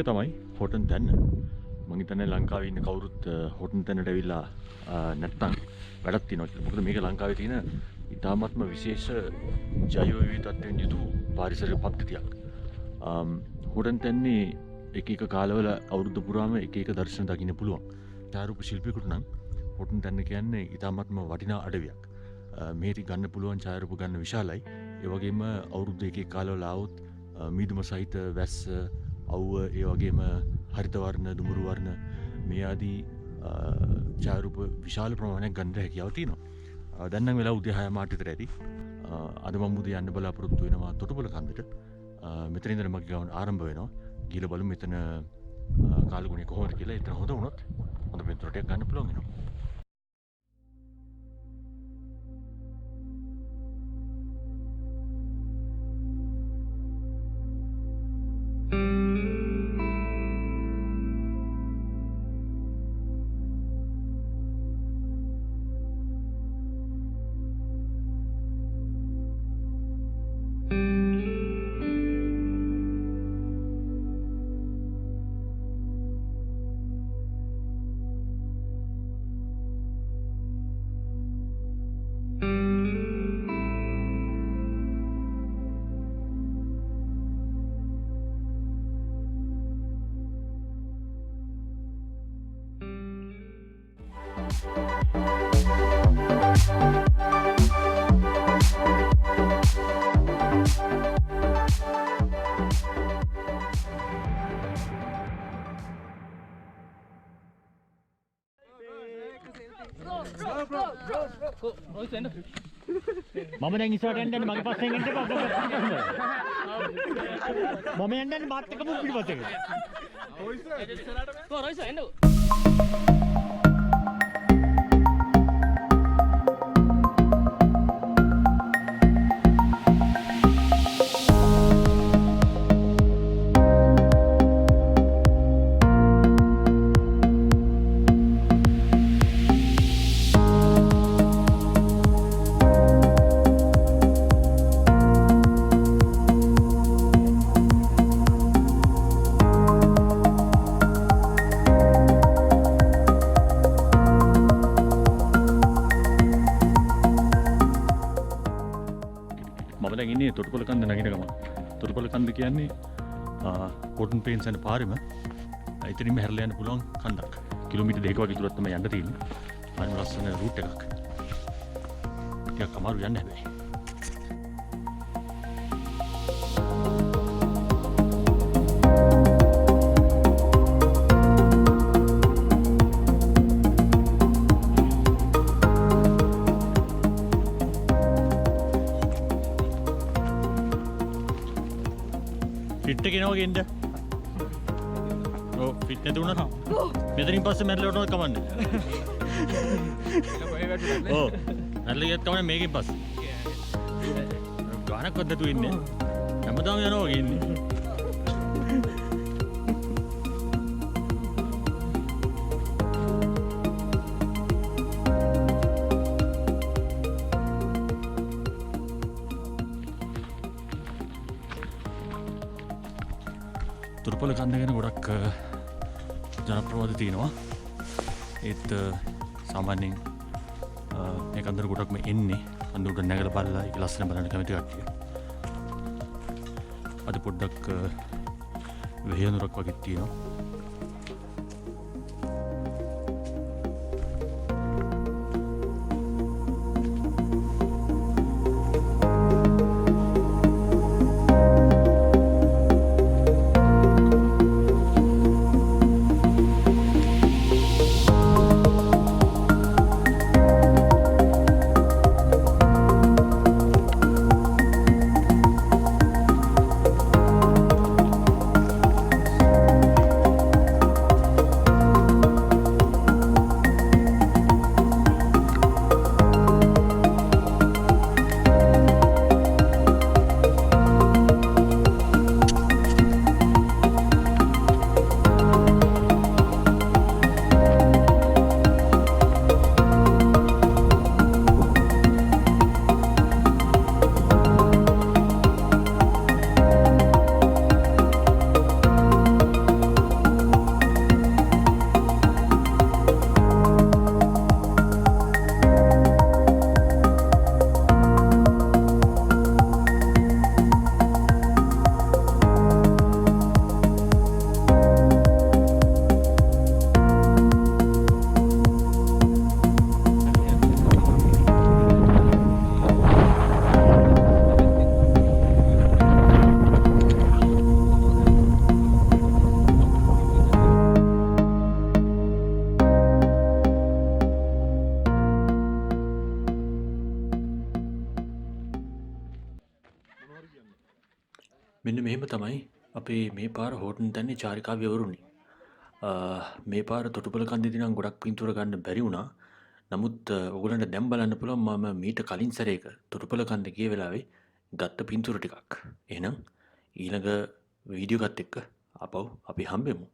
තමයි හොටන් තැන්න. මම හිතන්නේ ලංකාවේ ඉන්න කවුරුත් හොටන් තැන්නට ඇවිල්ලා නැත්තම් වැඩක් තියෙනවා කියලා. මොකද මේක ලංකාවේ තියෙන ඉතාමත්ම විශේෂ ජෛව විවිධත්වයෙන් යුතු පාරිසරික පද්ධතියක්. හොටන් තැන්නේ එක එක කාලවල අවුරුදු පුරාම එක එක දර්ශන දකින්න පුළුවන්. ඡායාරූප ශිල්පියෙකුට නම් හොටන් තැන්න කියන්නේ ඉතාමත්ම වටිනා අඩවියක්. මේටි ගන්න පුළුවන් ඡායාරූප ගන්න විශාලයි. ඒ වගේම අවුරුදු එක එක කාලවල ආවොත් මීදුම සහිත වැස්ස, අවුව, ඒ වගේම හරිත වර්ණ, දුමුරු වර්ණ මේ ආදී ඡායාරූප විශාල ප්‍රමාණයක් ගන්න හැකියාව තියෙනවා. දැන් නම් වෙලා උදේ 6 මාට විතර ඇති. අද මම උදේ යන්න බලාපොරොත්තු වෙනවා තොටුපළ කන්දට. මෙතන ඉඳන් මගේ ගමන ආරම්භ වෙනවා. ගිහලා බලමු මෙතන කාලගුණය කොහොමද කියලා. එතන හොඳ වුණොත් හොඳ පින්තූරයක් ගන්න පුළුවන් වෙනවා. මම දැන් ඉස්සරහට යන්නේ මගේ පස්සෙන් එන්න එපා. මම යන්නේ මාත් එක්ක මුක් පිටිපස්සෙන්. රොයිස එන්න. තොටුපළ කන්ද නගින ගමන්. තොටුපළ කන්ද කියන්නේ හොටන් පේන්ස් යන පාරෙම ඉතින්ම හැරලා යන්න පුළුවන් කන්දක්. කිලෝමීටර් 2ක වගේ දුරක් තමයි යන්න තියෙන්නේ. හරිම ලස්සන රූට් එකක්. ටිකක් අමාරු යන්න හැබැයි. ෆිට් එක එනවා ගෙන්න. ඔව් ෆිට් නැති වුණා. මෙතනින් පස්සේ මැරලා යනවා කමන්නේ. ඔව්. මැරලා ගියත් කමන්නේ මේකෙන් පස්සේ. ගානක් වද්දතු ඉන්නේ. හැමදාම යනවා වගේ ඉන්නේ. තොටුපළ කන්ද ගැන ගොඩක් ජනප්‍රවාද තියෙනවා. ඒත් සාමාන්‍යයෙන් මේ කන්දට ගොඩක්ම එන්නේ කන්ද උඩ නැගලා බලලා ඒක ලස්සන බලන්න කැමති කට්ටිය. අද පොඩ්ඩක් වෙහෙනුරක් වගේ තියෙනවා. මෙන්න මෙහෙම තමයි අපේ මේ පාර හෝටන් තැන්නේ චාරිකාව යවරුණි. මේ පාර තොටුපළ කන්දේදී නම් ගොඩක් පින්තූර ගන්න බැරි වුණා. නමුත් ඔයගොල්ලන්ට දැන් බලන්න පුළුවන් මම මීට කලින් සැරේක තොටුපළ කන්ද ගිය වෙලාවේ ගත්ත පින්තූර ටිකක්. එහෙනම් ඊළඟ වීඩියෝ එකත් එක්ක ආපහු අපි හම්බෙමු.